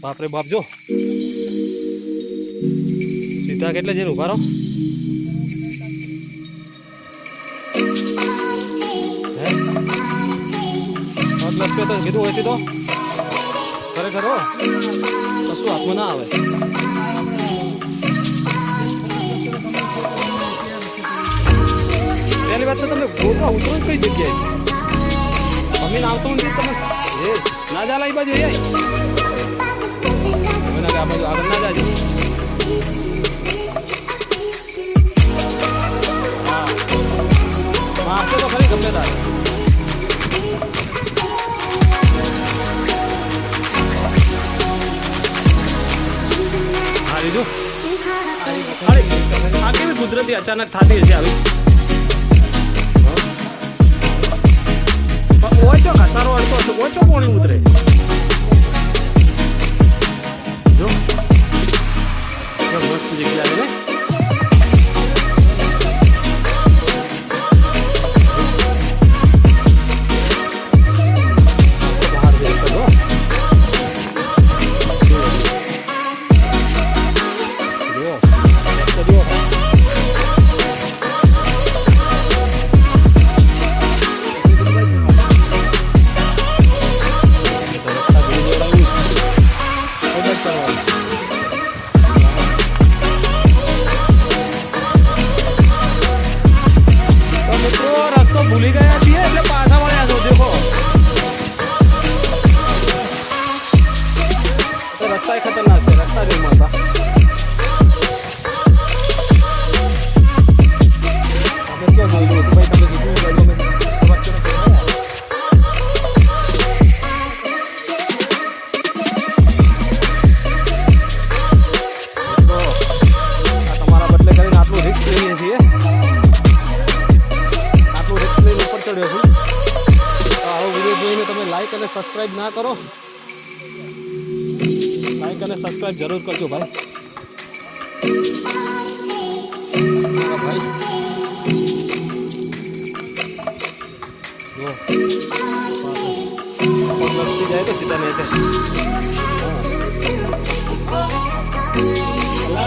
બાપરે બાપ જો સીધા કેટલે જઈને ઉભા રહો. લક્ષ્ય તો કીધું હોય તો ખરેખર કશું હાથમાં ના આવે. પહેલી વાત તો તમે ગોતા ઉતરો કઈ જગ્યાએ અમે આવતો નથી તમે એ ના ચાલે એ બાજુ એ આ બાજુ આગળ ના જાજો. હા આપશે તો ખરી ગમે તારે. હા લીધું. અરે આ કેવી કુદરતી અચાનક થતી હશે આવી. ઓછો ઘસારો અડતો હતો ઓછો પોણી ઉતરે જો મસ્ત જગ્યા છે ને. ભૂલી ગયા છીએ એટલે પાછા મળ્યા છો. દેખો રસ્તા ખતરનાક છે. રસ્તા જેવું મળતા આપણે ક્યાં જોયું હતું ભાઈ? તમે કીધું તમારા બદલે કરીને આટલું રિસ્ક લઈએ છીએ. ચડ્યો છું. આવો વિડીયો જોઈને તમે લાઈક અને સબસ્ક્રાઈબ ના કરો, લાઈક અને સબસ્ક્રાઈબ જરૂર કરજો ભાઈ. ભાઈ જો લપસી જાય તો સીધા નહીં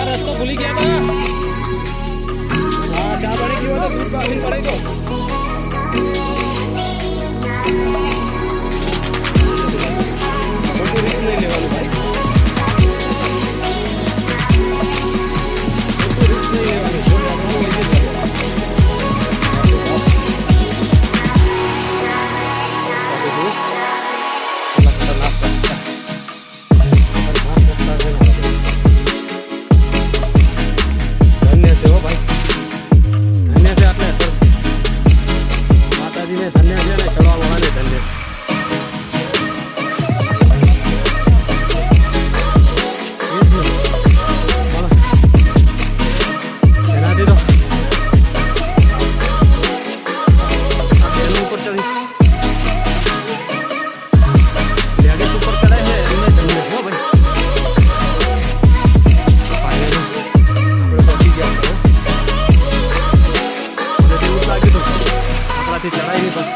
રસ્તો ભૂલી ગયા હતા. હા ચા બની ગયો તો દૂધ કાઢી પડે તો નહીં લેવાનું ભાઈ. રિસ્ક નહીં લેવાનું. ધન્ય છે હો ભાઈ, ધન્ય છે. આપણે માતાજીને ધન્ય છે ને ચડવા વાળાને ધન્ય. ચડાય નહીં પણ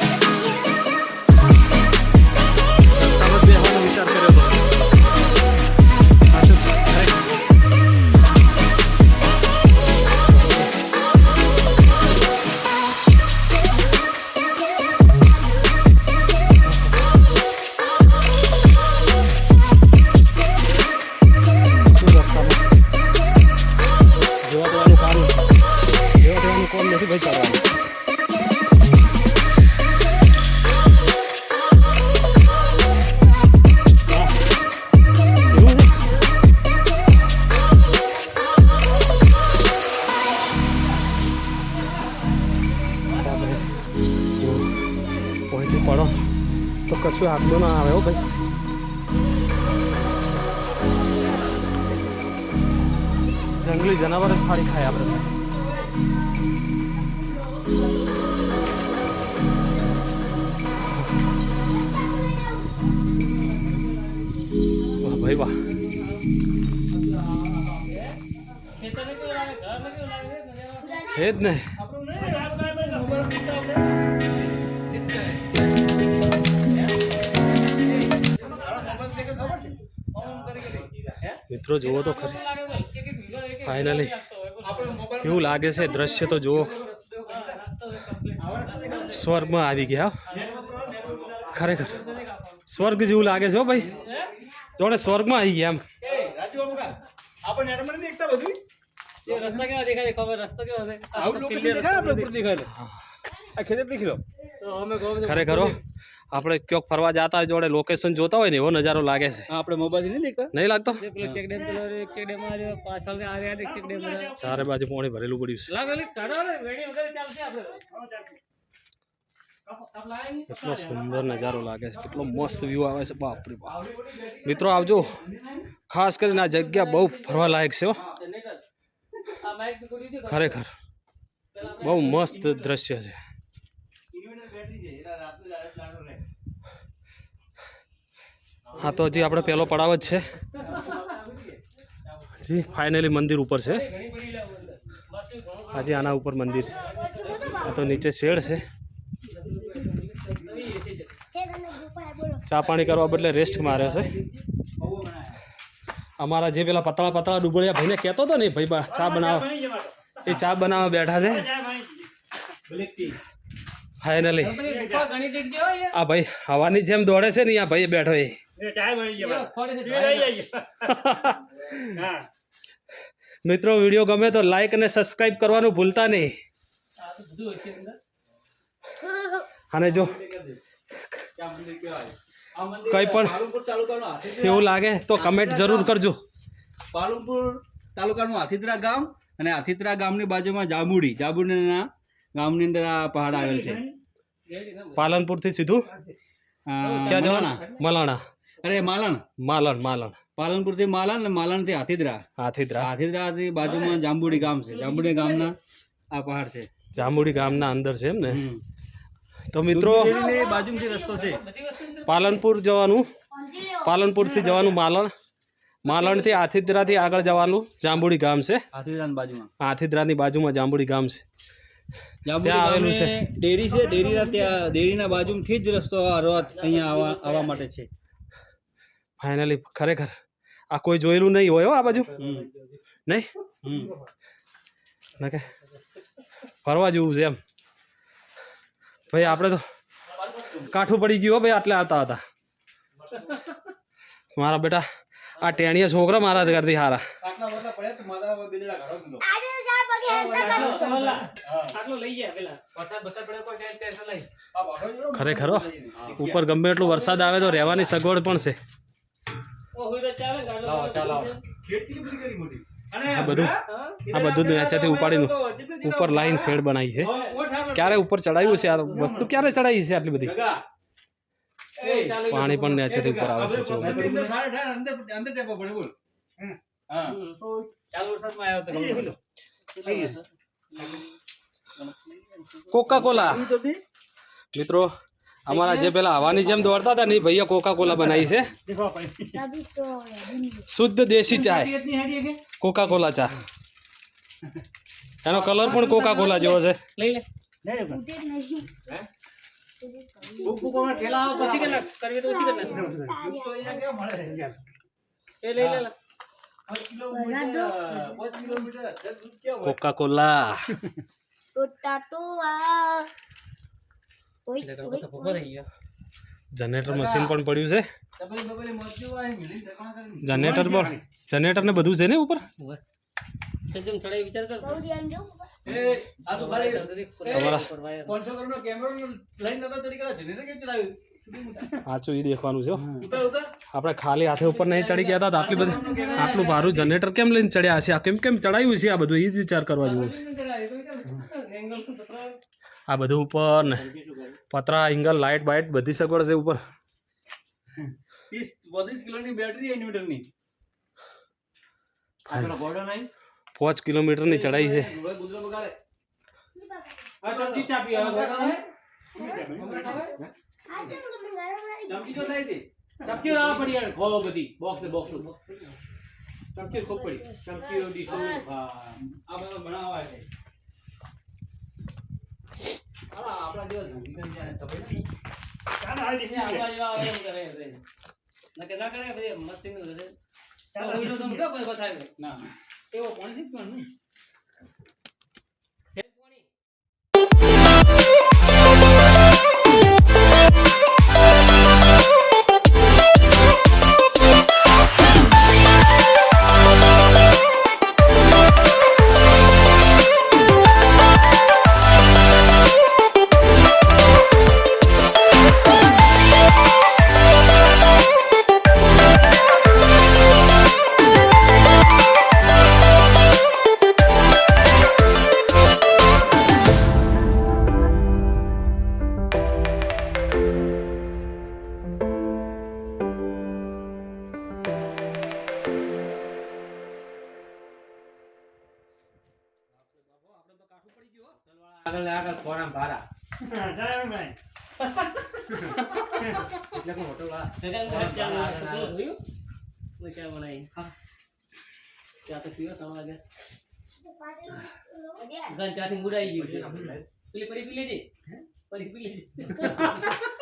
બેવાનો વિચાર કર્યો હતો. જોવા દેવાનું કામ નથી ભાઈ ચાલવાનું. પડો તો કશું હાથમાં ના આવે હો ભાઈ. જંગલી જનાવર જ ફાડી ખાય આપણે. વાહ ભાઈ વાહ. હે જ ને ખબર છે મિત્રો જુઓ તો ખરી ફાઇનલી કેવું લાગે છે દ્રશ્ય તો જુઓ સ્વર્ગમાં આવી ગયા ખરેખર સ્વર્ગ જેવું લાગે છે હો ભાઈ જોડે સ્વર્ગમાં આવી ગયા એમ ખરેખર આપણે ક્યોક ફરવા જતા હોય જોડે લોકેશન જોતા હોય ને એવો નજારો લાગે છે આપણે મોબાઈલ નહીં લાગતો ચારે બાજુ પાણી ભરેલું પડ્યું છે કેટલો સુંદર નજારો લાગે છે કેટલો મસ્ત વ્યૂ આવે છે બાપરે બાપ મિત્રો આવજો ખાસ કરીને આ જગ્યા બહુ ફરવા લાયક છે ખરેખર બહુ મસ્ત દ્રશ્ય છે હા તો હજી આપણે પહેલો પડાવ જ છે જી ફાઇનલી મંદિર ઉપર છે આજે આના ઉપર મંદિર છે આ તો નીચે શેડ છે ચા પાણી કરવા બદલે રેસ્ટ માર્યો છે અમારા જે પેલા પતળા પતળા ડુબળિયા ભાઈને કહેતો હતો ને ભાઈ ચા બનાવવા એ ચા બનાવવા બેઠા છે ફાઇનલી આ ભાઈ હવાની જેમ દોડે છે ને આ ભાઈ બેઠો એ મિત્રો વિડીયો ગમે તો લાઈક અને સબસ્ક્રાઇબ કરવાનું ભૂલતા નહીં અને જો કઈ પણ એવું લાગે તો કમેન્ટ જરૂર કરજો પાલનપુર તાલુકાનું હાથીદરા ગામ અને હાથીદરા ગામની બાજુમાં જાંબુડીના ગામની અંદર આ પહાડ આવેલ છે પાલનપુર થી સીધું ક્યાં જવાના મલાણા અરે માલણ પાલનપુર થી માલણ અને માલણ થી હાથીદરા થી બાજુમાં જાંબુડી ગામ છે જાંબુડી ગામના આ પહાડ છે જાંબુડી ગામના અંદર છે એમ ને તો મિત્રો બાજુથી રસ્તો છે પાલનપુર જવાનું પાલનપુરથી જવાનું માલણથી હાથીદરાથી આગળ જવાનું જાંબુડી ગામ છે હાથીદરાની બાજુમાં જાંબુડી ગામ છે ત્યાં આવેલું છે ડેરી છે ડેરીના બાજુથી જ રસ્તો અહીંયા આવવા માટે છે ફાઇનલી ખરેખર આ કોઈ જોયેલું નહીં હોય આ બાજુ નહીં કે ફરવા જેવું છે એમ ભાઈ આપણે તો કાઠું પડી ગયું ભાઈ આટલે આવતા હતા મારા બેટા આ ટેણીયા છોકરા મારા કરતી હારા ખરેખર ઉપર ગમે એટલો વરસાદ આવે તો રહેવાની સગવડ પણ છે આ બધું નીચેથી ઉપાડીને ઉપર લાઈન શેડ બનાવી છે ક્યારે ઉપર ચડાવ્યું છે આ વસ્તુ ક્યારે ચડાવી છે આટલી બધી પાણી પણ નીચેથી ઉપર આવે છે કોકા કોલા મિત્રો અમારા જે પેલા હવાની જેમ દોડતા હતા ને ભૈયા કોકા કોલા બનાવી છે શુદ્ધ દેશી ચાય કોકા કોલા ચા એનો કલર પણ કોકા કોલા જેવો છે કોકા કોલા જનરેટર મશીન પણ પડ્યું છે જનરેટર ને બધું છે ને ઉપર સાચું એ દેખવાનું છે આપણે ખાલી હાથે ઉપર નહીં ચડી ગયા હતા આટલી બધી આટલું ભારું જનરેટર કેમ લઈને ચડ્યા હશે આ કેમ ચડાવ્યું છે આ બધું એ જ વિચાર કરવા જેવું છે આ બધું ઉપર ને પતરા એંગલ લાઇટ બાઇટ બધી સગવડ છે ઉપર 32 કિલોની બેટરી ઇન્વર્ટરની 5 કિલોમીટરની ચડાઈ છે મીઠો તો મીઠો કોઈ થાય ના એવો પાણી છે પીવાનું આગળ આગળ ફોરામ ભારા એટલે કો હોટલ વાળા ચા બનાવી ચા તો પીવો ત્રણ વાગે ગન ચાથી મુડાઈ ગયું છે પેલી પડી પી લેજે પડી પી લેજે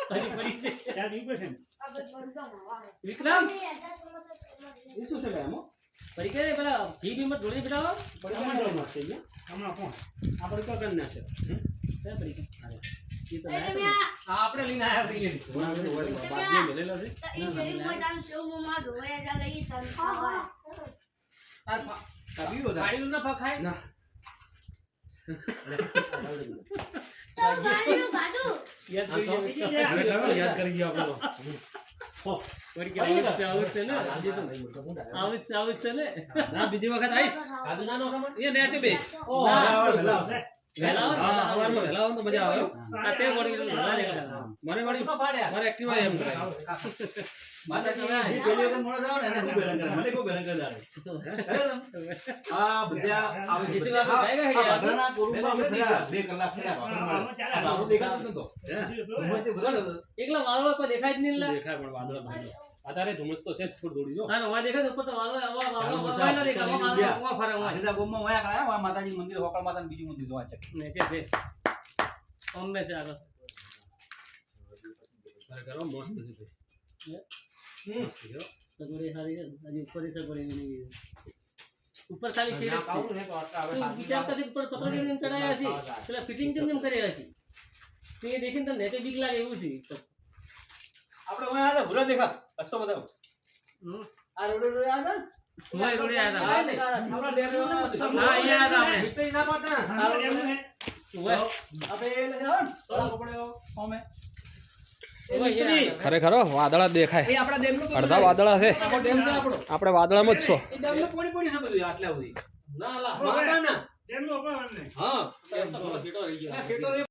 પડી છે ચા પીવો છે વિક્રમ એ શું છે એમો પડી કે પેલા ઘી બી મત જોડી બિડાવો પડી કે માં છે હમણાં કોણ આપણે તો કર નાખે હે પડી કે એ તો આપણે લઈને આયા છીએ બાદ મે મેલેલો છે ઈ જેવી મજાન સેવ મોમાં ધોયા જા લઈ તન ખાવા કબીઓ ગાડી ના ફખાય ના તો ગાડીનું ગાડું યાદ કરી ગયો આપણે તો પડી કે આવું છે ને આવું છે ને ના બીજી વખત આઈશ આદુ નાનો એ નેચે બેસ વેલા તો મજા આવે આ તે પડી મને વળી મારે એક્ટિવા એમ કરે માતા તમે પેલી વખત મોડો જાવ ને એને ખૂબ હેરાન કરે મને ખૂબ હેરાન કરે આ બધા આવી જેતી વાત ગાય ગાય બગડાના કોરુમાં આપણે 2 કલાક થયા બાબુ દેખાતો નતો હું તે ભરાલો એકલા વાળવા કોઈ દેખાય જ નહીં દેખાય પણ વાદળા ભાઈ આતારે ધુમસ તો છે થોડ દોડી જો હા વા દેખાય ઉપર તો વાળવા વાળવા ના દેખાય વાળવા ફરે હું સીધા ગોમમાં વયા કરાયા વા માતાજી મંદિર હોકળ માતાનું બીજું મંદિર જોવા છે ને છે ઓમ્બે છે આગળ કરો મસ્ત છે મસ્ત છે સગોડી સારી છે હજી ઉપર સગોડી નહીં ઉપર ખાલી છે વિચાર કરતી ઉપર પતરા જેમ ચડાયા છે પેલા ફિટિંગ જેમ કર્યા છે તે દેખીને તમને તે બીક લાગે એવું છે આપણે ઓય આયા ભૂરા દેખા રસ્તો બતાવો આ રોડ આયા હતા ઓય રોડ આયા હતા આપણા ડેમ હા અહીંયા આયા આપણે હિસ્ટ્રી ના પાડતા આ રોડ ઓય આપણે લઈ જાવ તો પડ્યો ઓમે ખરેખર વાદળા દેખાય અડધા વાદળા છે આપણે વાદળામાં જ છો ના